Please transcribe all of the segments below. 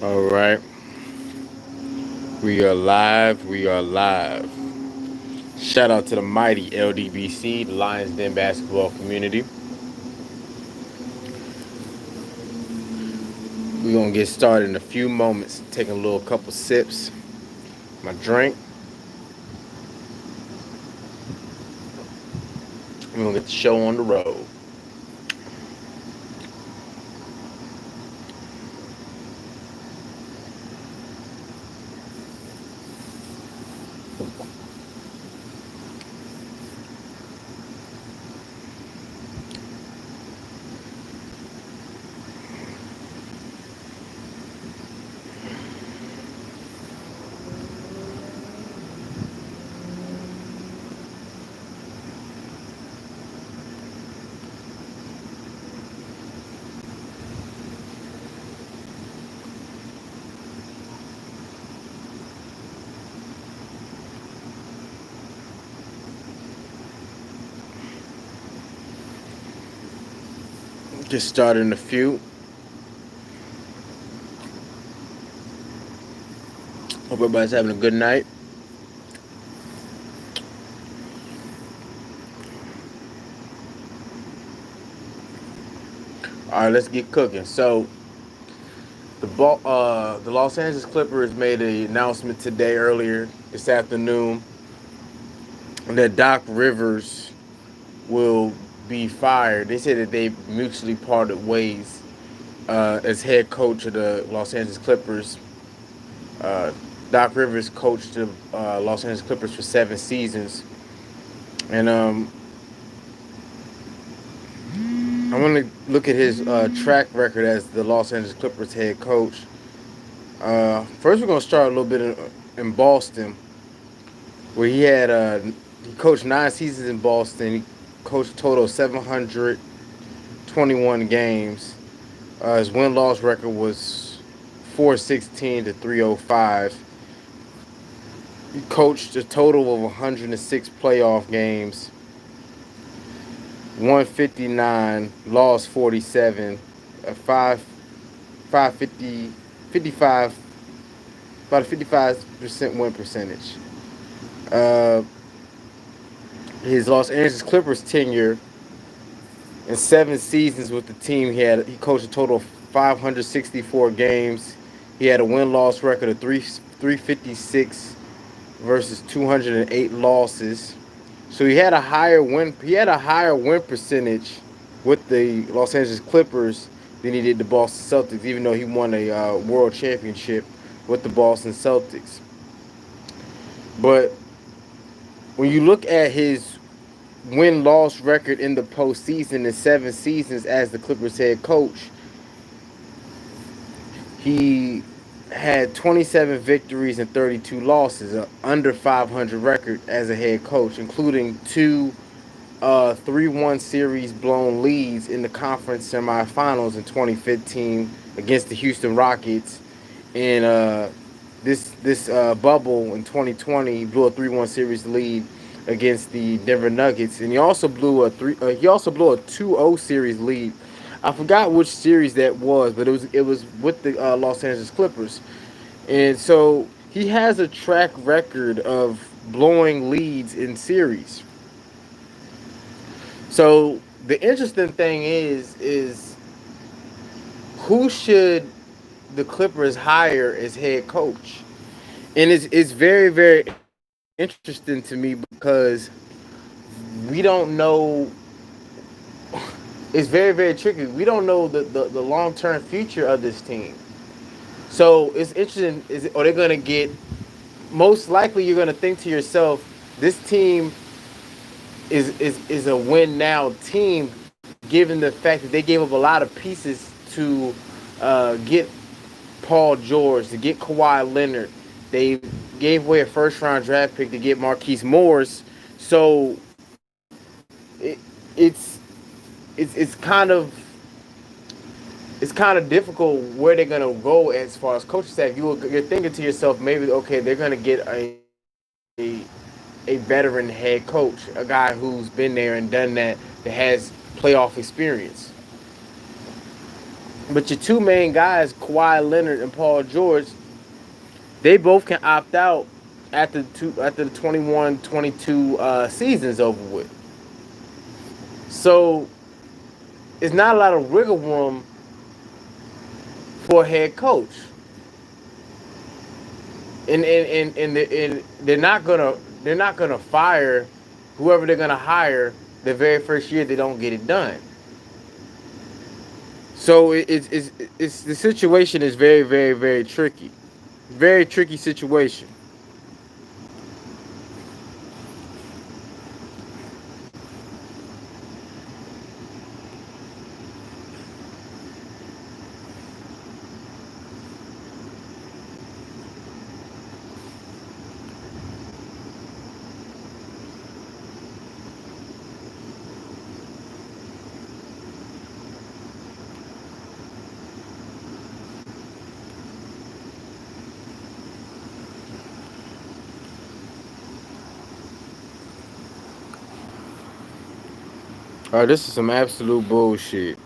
All right, we are live. We are live. Shout out to the mighty LDBC, the Lions Den basketball community. We're gonna get started in a few moments. Taking a little couple sips, my drink. We're gonna get the show on the road. Get started in a few. Hope everybody's having a good night. All right, let's get cooking. So the Los Angeles Clippers made an announcement today, earlier this afternoon, that Doc Rivers will be fired. They said that they mutually parted ways as head coach of the Los Angeles Clippers. Uh, Doc Rivers coached the Los Angeles Clippers for 7 seasons, and I want to look at his track record as the Los Angeles Clippers head coach. First, we're going to start a little bit in Boston, where he coached 9 seasons in Boston. He coached a total of 721 games. His win-loss record was 416 to 305. He coached a total of 106 playoff games, won 59, lost 47, a 550, 55, about a 55% win percentage. Uh, his Los Angeles Clippers tenure in 7 seasons with the team, he coached a total of 564 games. He had a win-loss record of 356 versus 208 losses. So he had a higher win percentage with the Los Angeles Clippers than he did the Boston Celtics, even though he won a world championship with the Boston Celtics. But when you look at his win-loss record in the postseason in 7 seasons as the Clippers head coach, he had 27 victories and 32 losses, an under 500 record as a head coach, including two 3-1 series blown leads in the conference semifinals in 2015 against the Houston Rockets. And this bubble in 2020, he blew a 3-1 series lead against the Denver Nuggets, and he also blew a 2-0 series lead. I forgot which series that was, but it was with the Los Angeles Clippers. And so he has a track record of blowing leads in series. So the interesting thing is who should the Clippers hire as head coach? And it's very, very interesting to me because we don't know. It's very, very tricky. We don't know the long term future of this team. So it's interesting. Are they going to get? Most likely, you're going to think to yourself, this team is a win now team, given the fact that they gave up a lot of pieces to get Paul George, to get Kawhi Leonard. They gave away a first round draft pick to get Marquise Morris. So it, it's it's kind of difficult where they're gonna go as far as coaching staff. You're thinking to yourself, maybe okay, they're gonna get a veteran head coach, a guy who's been there and done that, that has playoff experience. But your two main guys, Kawhi Leonard and Paul George, they both can opt out after the 21-22 season's over with. So it's not a lot of wiggle room for a head coach. And they're not gonna fire whoever they're gonna hire the very first year they don't get it done. So it's the situation is very, very, very tricky. Very tricky situation. This is some absolute bullshit.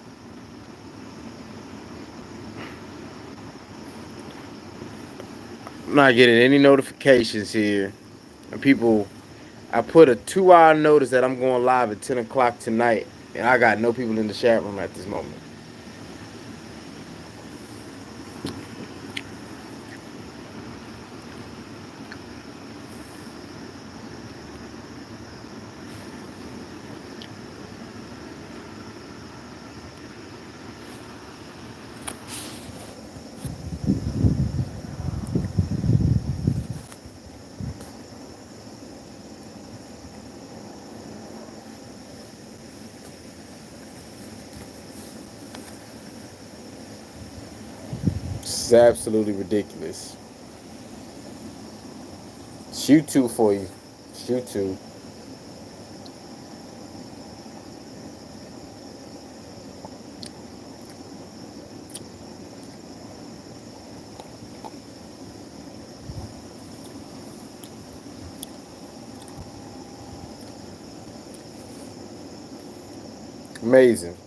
I'm not getting any notifications here. And people, I put a 2 hour notice that I'm going live at 10 o'clock tonight. And I got no people in the chat room at this moment. This is absolutely ridiculous. Shoot two for you. Shoot two. Amazing.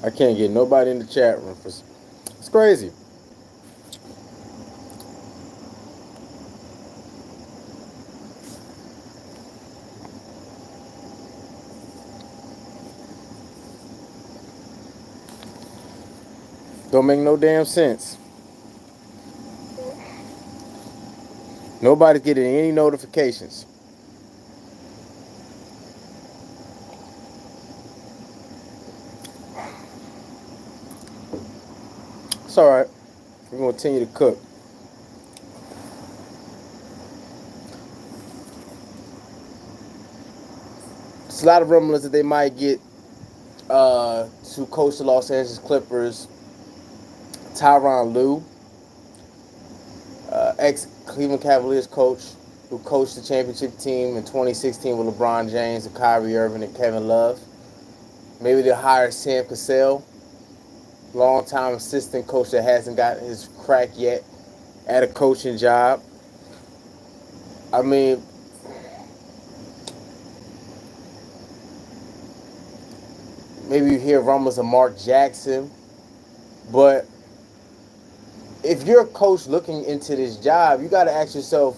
I can't get nobody in the chat room. It's crazy. Don't make no damn sense. Nobody's getting any notifications. It's all right. We're going to continue to cook. There's a lot of rumblings that they might get to coach the Los Angeles Clippers Tyronn Lue, ex-Cleveland Cavaliers coach who coached the championship team in 2016 with LeBron James and Kyrie Irving and Kevin Love. Maybe they'll hire Sam Cassell, long-time assistant coach that hasn't got his crack yet at a coaching job. I mean, maybe you hear rumors of Mark Jackson, but if you're a coach looking into this job, you got to ask yourself,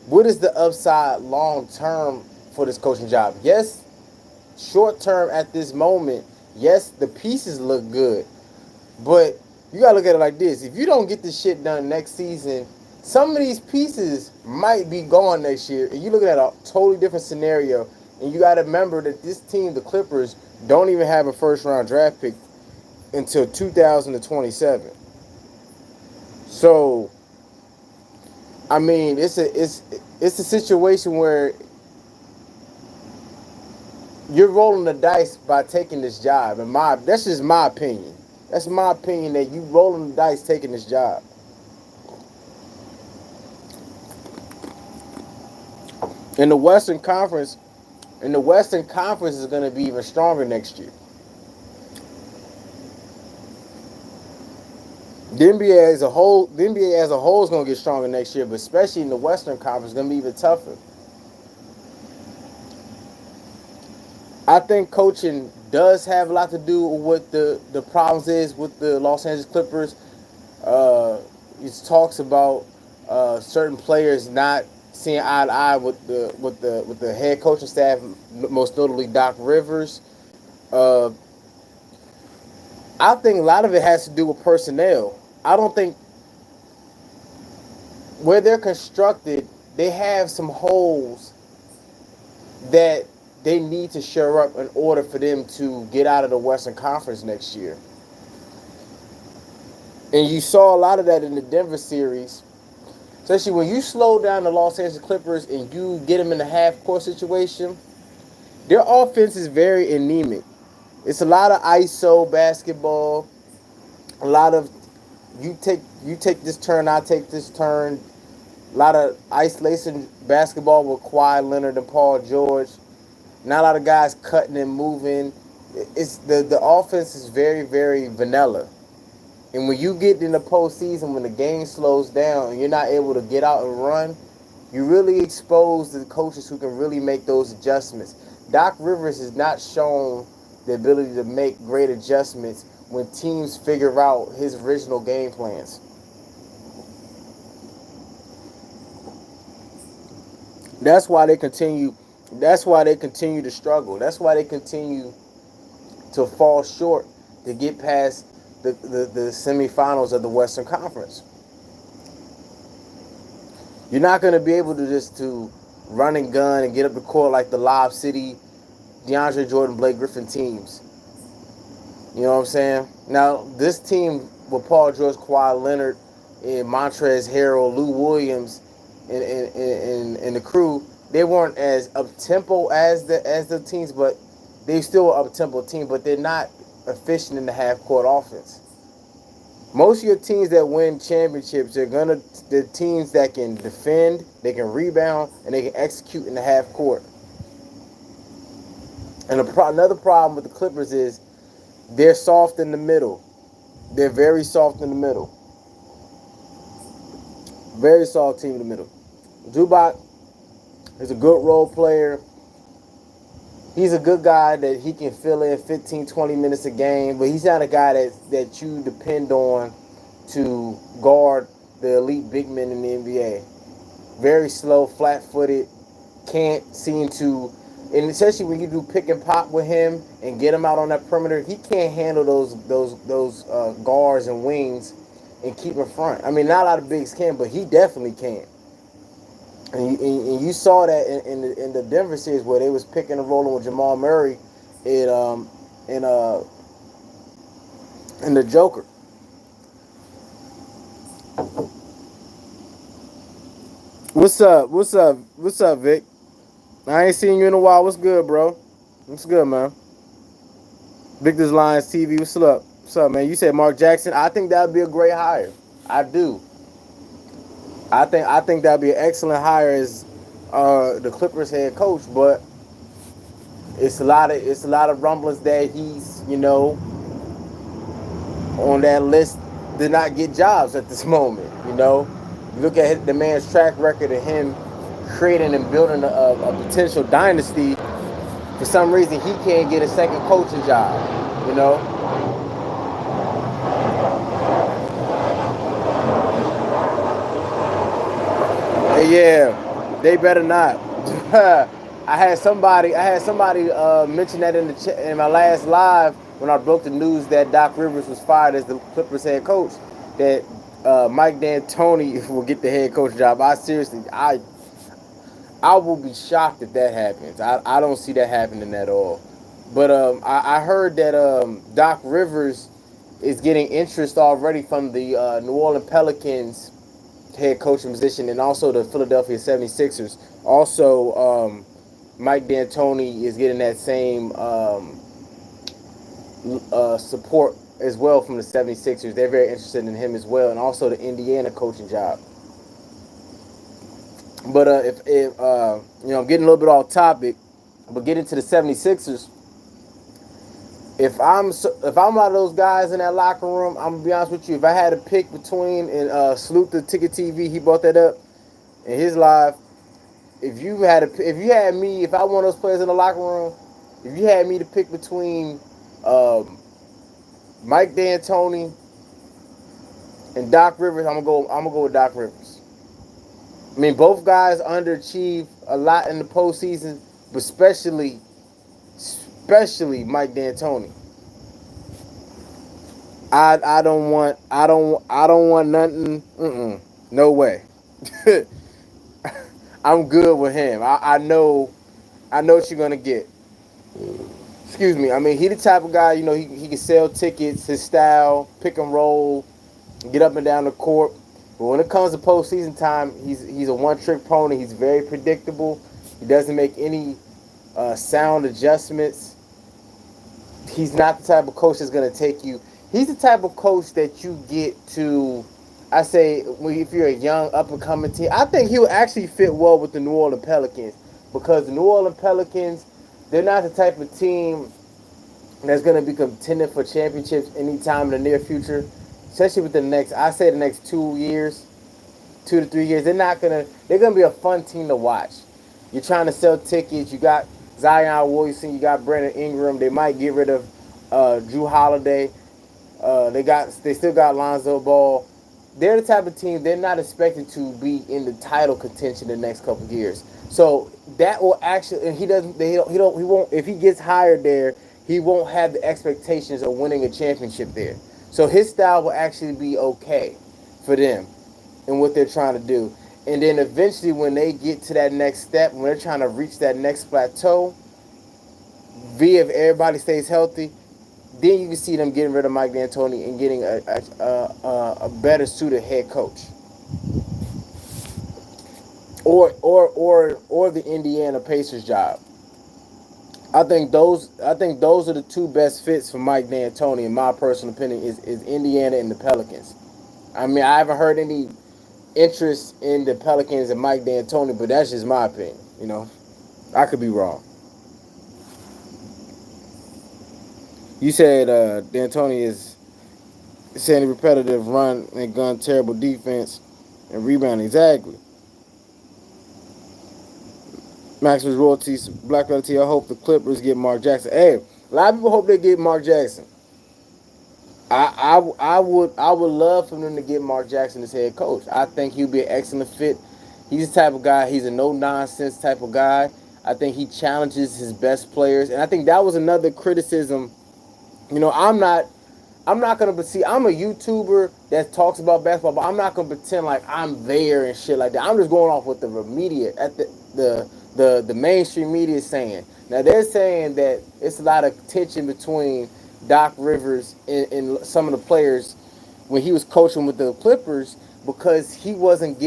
what is the upside long term for this coaching job? Yes, short term at this moment, yes, the pieces look good. But you got to look at it like this. If you don't get this shit done next season, some of these pieces might be gone next year. And you're looking at a totally different scenario. And you got to remember that this team, the Clippers, don't even have a first round draft pick until 2027. So, I mean, it's a situation where you're rolling the dice by taking this job. And that's just my opinion. That's my opinion that you rolling the dice taking this job. In the Western Conference, is going to be even stronger next year. The NBA as a whole is going to get stronger next year, but especially in the Western Conference, it's going to be even tougher. I think coaching does have a lot to do with what the problems is with the Los Angeles Clippers. Uh, it talks about certain players not seeing eye to eye with the head coaching staff, most notably Doc Rivers. Uh, I think a lot of it has to do with personnel. I don't think where they're constructed, they have some holes that they need to shore up in order for them to get out of the Western Conference next year. And you saw a lot of that in the Denver series, especially when you slow down the Los Angeles Clippers and you get them in a half court situation. Their offense is very anemic. It's a lot of ISO basketball, a lot of you take this turn, I take this turn. A lot of isolation basketball with Kawhi Leonard and Paul George. Not a lot of guys cutting and moving. It's the offense is very vanilla. And when you get in the postseason, when the game slows down and you're not able to get out and run, you really expose the coaches who can really make those adjustments. Doc Rivers has not shown the ability to make great adjustments when teams figure out his original game plans. That's why they continue. That's why they continue to struggle. That's why they continue to fall short to get past the semifinals of the Western Conference. You're not going to be able to just to run and gun and get up the court like the Lob City, DeAndre Jordan, Blake Griffin teams. You know what I'm saying? Now, this team with Paul George, Kawhi Leonard, and Montrezl Harrell, Lou Williams, and the crew, they weren't as up tempo as the teams, but they still were up tempo team, but they're not efficient in the half court offense. Most of your teams that win championships, they're teams that can defend, they can rebound, and they can execute in the half court. And another problem with the Clippers is they're soft in the middle. They're very soft in the middle. Very soft team in the middle. Zubac is a good role player. He's a good guy that he can fill in 15, 20 minutes a game, but he's not a guy that you depend on to guard the elite big men in the NBA. Very slow, flat-footed, can't seem to, and especially when you do pick and pop with him and get him out on that perimeter, he can't handle those guards and wings and keep in front. I mean, not a lot of bigs can, but he definitely can. And you saw that in the Denver series where they was picking and rolling with Jamal Murray in in uh in the Joker. What's up? What's up? What's up, Vic? I ain't seen you in a while. What's good, bro? What's good, man? Victor's Lions TV. What's up? What's up, man? You said Mark Jackson. I think that'd be a great hire. I do. I think that'd be an excellent hire as the Clippers head coach, but it's a lot of rumblings that he's on that list did not get jobs at this moment. You look at the man's track record of him creating and building a potential dynasty. For some reason, he can't get a second coaching job. Yeah, they better not. I had somebody mention that in my last live when I broke the news that Doc Rivers was fired as the Clippers head coach. That Mike D'Antoni will get the head coach job. I will be shocked if that happens. I don't see that happening at all. But I heard that Doc Rivers is getting interest already from the New Orleans Pelicans head coaching position and also the Philadelphia 76ers. Also, Mike D'Antoni is getting that same support as well from the 76ers. They're very interested in him as well, and also the Indiana coaching job. But if I'm getting a little bit off topic, but getting to the 76ers, if I'm one of those guys in that locker room, I'm gonna be honest with you. If I had to pick between and Salute the Ticket TV, he brought that up in his live. If you had me, if I one of those players in the locker room, If you had me to pick between um, Mike D'Antoni and Doc Rivers, I'm gonna go with Doc Rivers. I mean, both guys underachieved a lot in the postseason, but especially Mike D'Antoni. I don't want nothing. No way. I'm good with him. I know what you're gonna get. Excuse me. I mean, he the type of guy. You know, he can sell tickets. His style, pick and roll, get up and down the court. But when it comes to postseason time, he's a one trick pony. He's very predictable. He doesn't make any sound adjustments. He's not the type of coach that's going to take you. He's the type of coach that you get to. I say, if you're a young up and coming team, I think he'll actually fit well with the New Orleans Pelicans because the New Orleans Pelicans, they're not the type of team that's going to be contending for championships anytime in the near future, especially with I say the next 2 years, 2 to 3 years. They're gonna be a fun team to watch. You're trying to sell tickets. You got Zion Williamson. You got Brandon Ingram. They might get rid of Drew Holiday. They still got Lonzo Ball. They're the type of team they're not expected to be in the title contention the next couple of years. So that will actually, and he doesn't, he won't. If he gets hired there, he won't have the expectations of winning a championship there. So his style will actually be okay for them and what they're trying to do. And then eventually, when they get to that next step, when they're trying to reach that next plateau, if everybody stays healthy, then you can see them getting rid of Mike D'Antoni and getting a better suited head coach, or the Indiana Pacers job. I think those are the two best fits for Mike D'Antoni, in my personal opinion, is Indiana and the Pelicans. I mean, I haven't heard any interest in the Pelicans and Mike D'Antoni, but that's just my opinion. You know, I could be wrong. You said D'Antoni is saying repetitive run and gun, terrible defense, and rebound. Exactly. Maximus royalties, Black Realty. I hope the Clippers get Mark Jackson. Hey, a lot of people hope they get Mark Jackson. I would love for them to get Mark Jackson as head coach. I think he'll be an excellent fit. He's the type of guy. He's a no nonsense type of guy. I think he challenges his best players, and I think that was another criticism. You know, I'm not gonna see. I'm a YouTuber that talks about basketball, but I'm not gonna pretend like I'm there and shit like that. I'm just going off what the media at the mainstream media is saying. Now they're saying that it's a lot of tension between Doc Rivers and some of the players when he was coaching with the Clippers because he wasn't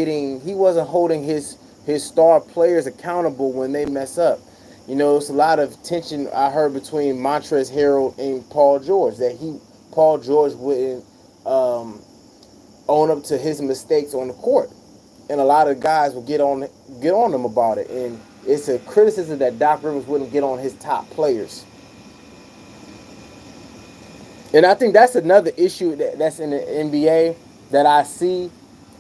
holding his star players accountable when they mess up. You know, it's a lot of tension I heard between Montrezl Harrell and Paul George that Paul George wouldn't own up to his mistakes on the court, and a lot of guys will get on him about it, and it's a criticism that Doc Rivers wouldn't get on his top players. And I think that's another issue that's in the NBA that I see.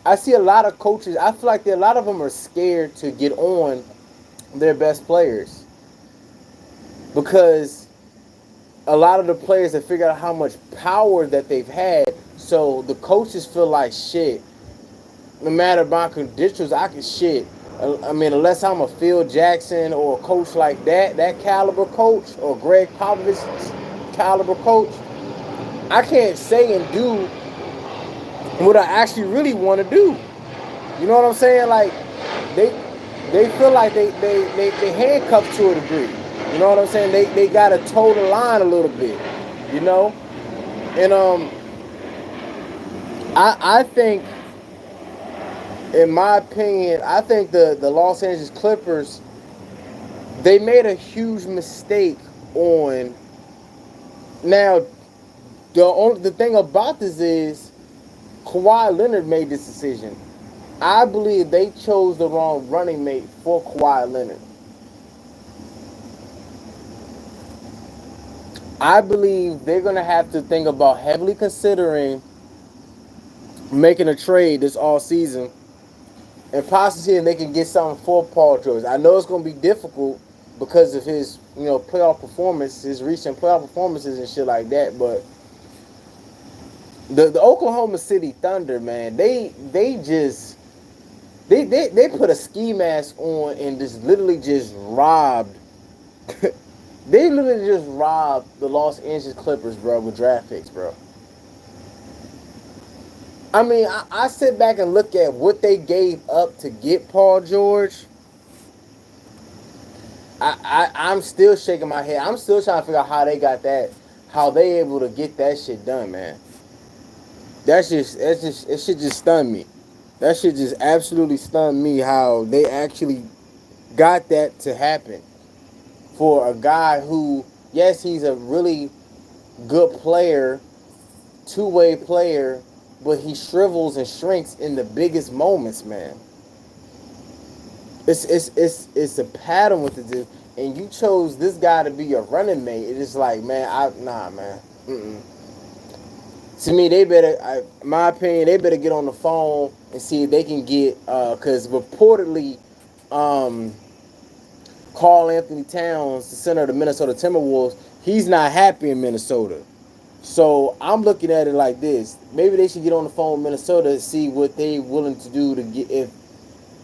I see a lot of coaches. I feel like a lot of them are scared to get on their best players because a lot of the players have figured out how much power that they've had. So the coaches feel like shit. No matter my credentials, I can shit. I mean, unless I'm a Phil Jackson or a coach like that caliber coach, or Greg Popovich caliber coach, I can't say and do what I actually really want to do. You know what I'm saying? Like they they feel like they handcuffed to a degree. You know what I'm saying? They got to toe the line a little bit. You know, and I think, in my opinion, I think the Los Angeles Clippers, they made a huge mistake on. Now the thing about this is Kawhi Leonard made this decision. I believe they chose the wrong running mate for Kawhi Leonard. I believe they're going to have to think about heavily considering making a trade this all season and possibly seeing they can get something for Paul George. I know it's going to be difficult because of his playoff performance, his recent playoff performances and shit like that. But the Oklahoma City Thunder, man, they put a ski mask on and just literally just robbed. They literally just robbed the Los Angeles Clippers, bro, with draft picks, bro. I mean, I sit back and look at what they gave up to get Paul George. I'm still shaking my head. I'm still trying to figure out how they got that, how they able to get that shit done, man. It should just stun me. That shit just absolutely stunned me how they actually got that to happen for a guy who, yes, he's a really good player, two-way player, but he shrivels and shrinks in the biggest moments, man. It's a pattern with the dude, and you chose this guy to be your running mate. It's like, man, nah, man. Mm-mm. To me, my opinion, they better get on the phone and see if they can get, because reportedly, um, Karl Anthony Towns, the center of the Minnesota Timberwolves, he's not happy in Minnesota. So I'm looking at it like this: maybe they should get on the phone with Minnesota and see what they willing to do to get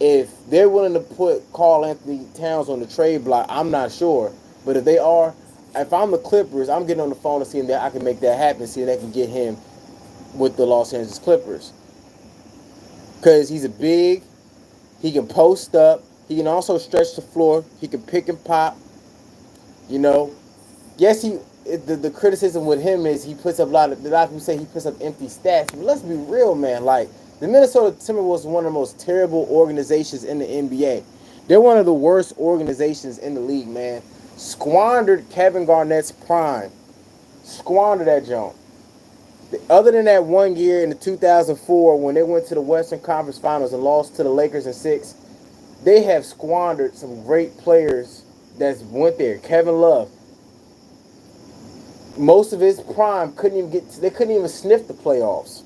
if they're willing to put Karl Anthony Towns on the trade block. I'm not sure, but if they are, if I'm the Clippers, I'm getting on the phone and seeing that I can make that happen, see if they can get him with the Los Angeles Clippers. Because he's a big, he can post up, he can also stretch the floor, he can pick and pop. You know, yes, the criticism with him is he puts up a lot of people say he puts up empty stats, but let's be real, man. Like the Minnesota Timberwolves is one of the most terrible organizations in the NBA. They're one of the worst organizations in the league, man. Squandered Kevin Garnett's prime. Squandered that junk. Other than that one year in the 2004 when they went to the Western Conference Finals and lost to the Lakers in six, they have squandered some great players that went there. Kevin Love, most of his prime they couldn't even sniff the playoffs.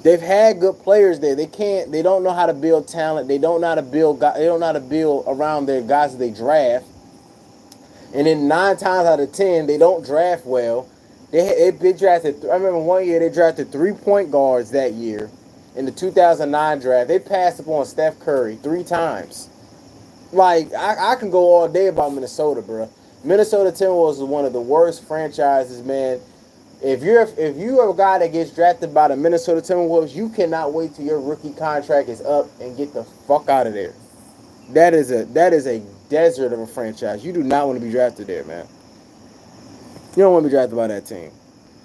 They've had good players there. They don't know how to build talent. They don't know how to build around their guys that they draft. And then 9 times out of 10, they don't draft well. They drafted. I remember one year they drafted 3 point guards that year in the 2009 draft. They passed up on Steph Curry 3 times. Like I can go all day about Minnesota, bro. Minnesota Timberwolves is one of the worst franchises, man. If you're a guy that gets drafted by the Minnesota Timberwolves, you cannot wait till your rookie contract is up and get the fuck out of there. That is a desert of a franchise. You do not want to be drafted there, man. You don't want to be drafted by that team.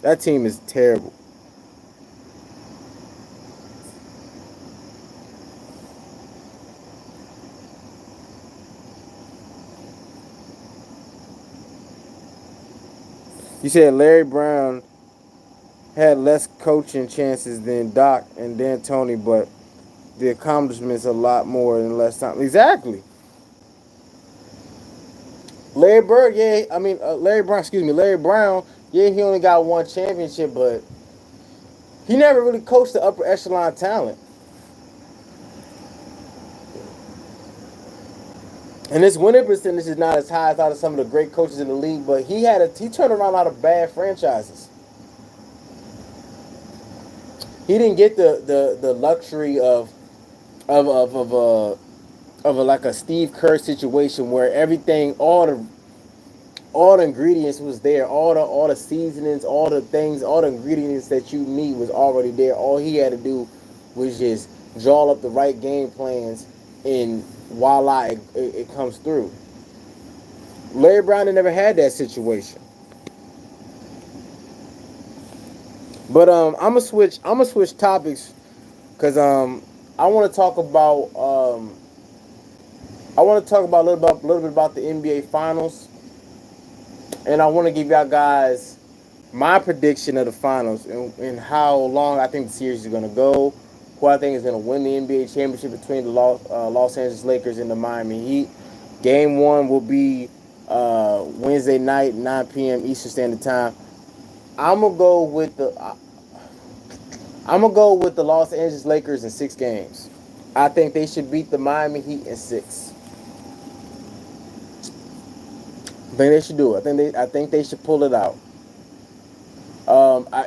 That team is terrible. You said Larry Brown had less coaching chances than Doc and D'Antoni, but the accomplishments a lot more in less time. Exactly. Larry Brown. Excuse me, Larry Brown. Yeah, he only got one championship, but he never really coached the upper echelon talent. And his winning percentage is not as high as out of some of the great coaches in the league, but he turned around a lot of bad franchises. He didn't get the luxury of of of a of a like a Steve Kerr situation where everything all the ingredients was there, all the seasonings, all the things, all the ingredients that you need was already there. All he had to do was just draw up the right game plans, and voila, it comes through. Larry Brown never had that situation. But I'm gonna switch topics because I want to talk about a little bit about the NBA Finals, and I want to give y'all guys my prediction of the finals and how long I think the series is going to go, who I think is going to win the NBA championship between the Los Angeles Lakers and the Miami Heat. Game one will be Wednesday night, 9 p.m. Eastern Standard Time. I'm gonna go with the I'm gonna go with the Los Angeles Lakers in 6 games. I think they should beat the Miami Heat in 6. I think they should do it. I think they should pull it out.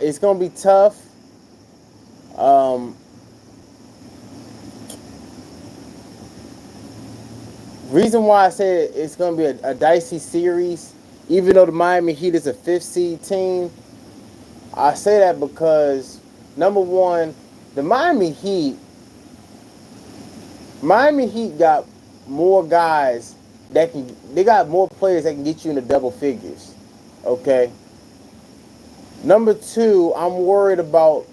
It's gonna be tough. Um, reason why I said it's gonna be a dicey series, even though the Miami Heat is a fifth seed team, I say that because number one, the Miami Heat got more guys they got more players that can get you into double figures. Okay. Number two, I'm worried about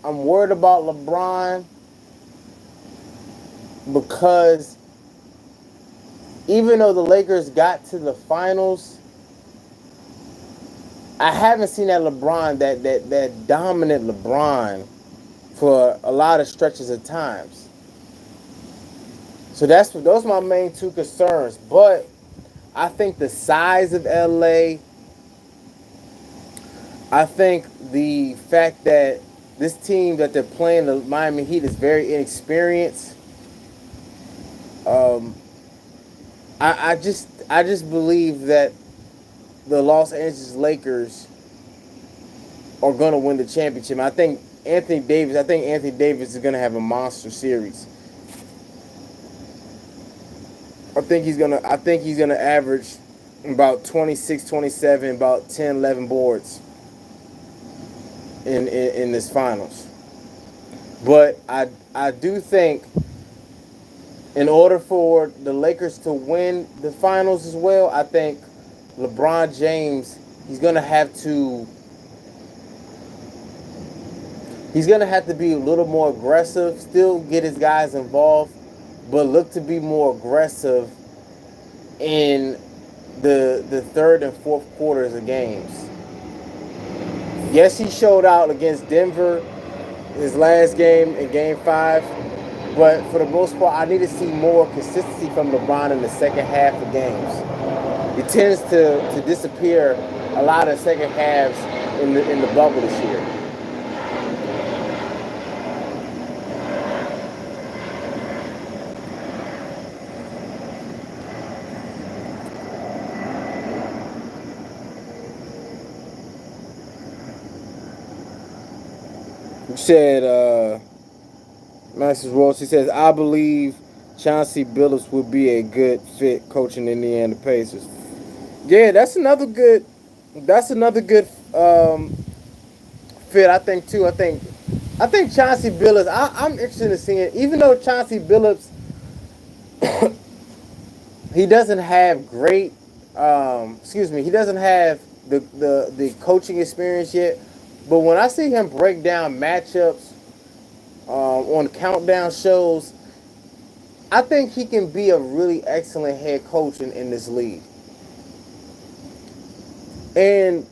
LeBron because even though the Lakers got to the finals, I haven't seen that dominant LeBron for a lot of stretches of times. So those are my main two concerns. But I think the size of LA, I think the fact that this team that they're playing, the Miami Heat, is very inexperienced. Um, I just believe that the Los Angeles Lakers are going to win the championship. I think Anthony Davis is going to have a monster series. I think he's gonna average about 26, 27, about 10, 11 boards in this finals. But I do think in order for the Lakers to win the finals as well, I think LeBron James he's gonna have to he's gonna have to be a little more aggressive, still get his guys involved, but look to be more aggressive in the third and fourth quarters of games. Yes, he showed out against Denver his last game in Game 5, but for the most part, I need to see more consistency from LeBron in the second half of games. He tends to disappear a lot of second halves in the bubble this year. You said, Masters Ross, he says, I believe Chauncey Billups would be a good fit coaching Indiana Pacers. Yeah, that's another good fit. I think too. I think Chauncey Billups. I'm interested in seeing, even though Chauncey Billups he doesn't have great, he doesn't have the coaching experience yet. But when I see him break down matchups on countdown shows, I think he can be a really excellent head coach in this league. And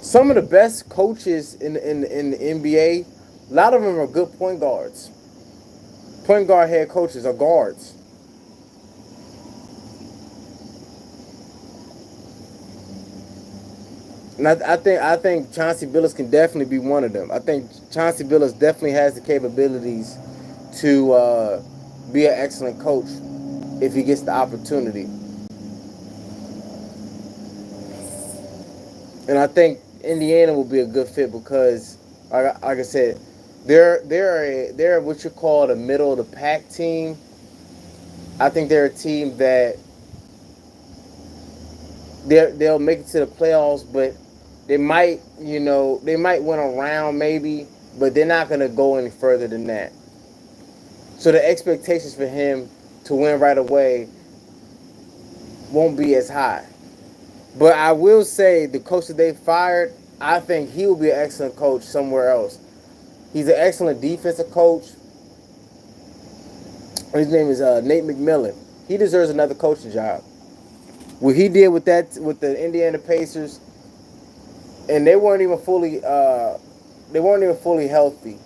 some of the best coaches in the NBA, a lot of them are good point guards. Point guard head coaches are guards. And I think Chauncey Billups can definitely be one of them. I think Chauncey Billups definitely has the capabilities to be an excellent coach if he gets the opportunity. And I think Indiana will be a good fit because, like I said, they're what you call a middle of the pack team. I think they're a team that they'll make it to the playoffs, but they might win a round maybe, but they're not gonna go any further than that. So the expectations for him to win right away won't be as high. But I will say the coach that they fired, I think he will be an excellent coach somewhere else. He's an excellent defensive coach. His name is Nate McMillan. He deserves another coaching job. What he did with the Indiana Pacers, and they weren't even fully healthy.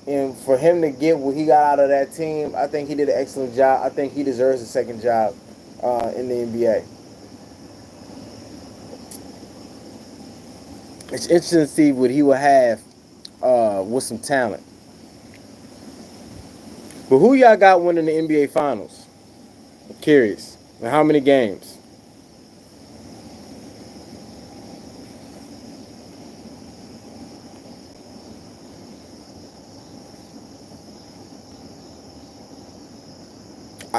And for him to get what he got out of that team, I think he did an excellent job. I think he deserves a second job in the NBA. It's interesting to see what he will have with some talent. But who y'all got winning the NBA Finals? I'm curious. And how many games?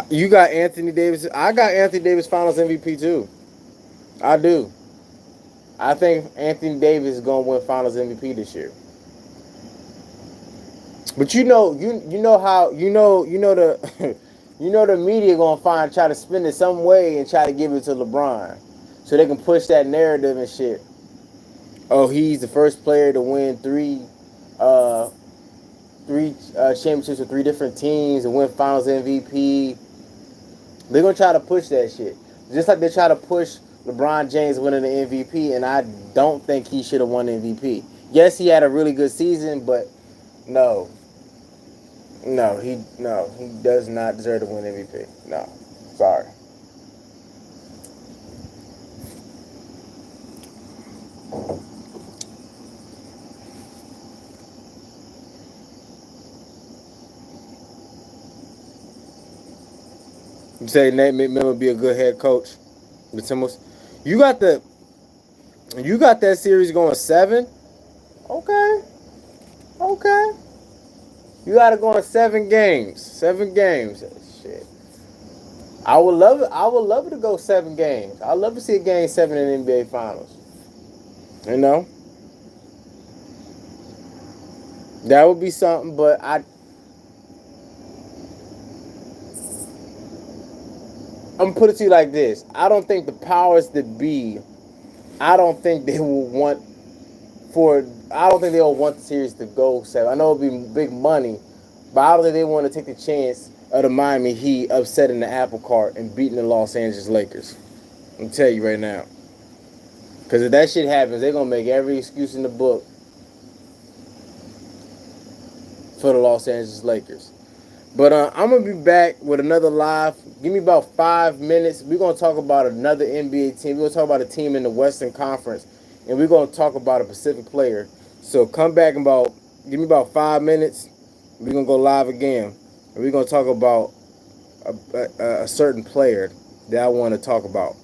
You got Anthony Davis. I got Anthony Davis Finals MVP too. I do. I think Anthony Davis is gonna win Finals MVP this year. But you know how the you know the media gonna try to spin it some way and try to give it to LeBron, so they can push that narrative and shit. Oh, he's the first player to win uh, three championships with three different teams and win Finals MVP. They're gonna try to push that shit, just like they try to push LeBron James winning the MVP, and I don't think he should have won the MVP. Yes, he had a really good season, but no, he does not deserve to win MVP. No, sorry. You say Nate McMillan would be a good head coach, the Timberwolves. You got the you got that series going 7. Okay, okay. You got to go in 7 games. 7 games. Shit. I would love it. I would love it to go 7 games. I'd love to see a game 7 in the NBA Finals. You know, that would be something. But I'm gonna put it to you like this. I don't think the powers that be. I don't think they will want for. I don't think they'll want the series to go 7. I know it'll be big money, but I don't think they want to take the chance of the Miami Heat upsetting the apple cart and beating the Los Angeles Lakers. I'm tell you right now. Because if that shit happens, they're gonna make every excuse in the book for the Los Angeles Lakers. But I'm gonna be back with another live. Give me about 5 minutes. We're gonna talk about another NBA team. We're gonna talk about a team in the Western Conference, and we're gonna talk about a Pacific player. So come back in about give me about 5 minutes. We're gonna go live again, and we're gonna talk about a certain player that I want to talk about.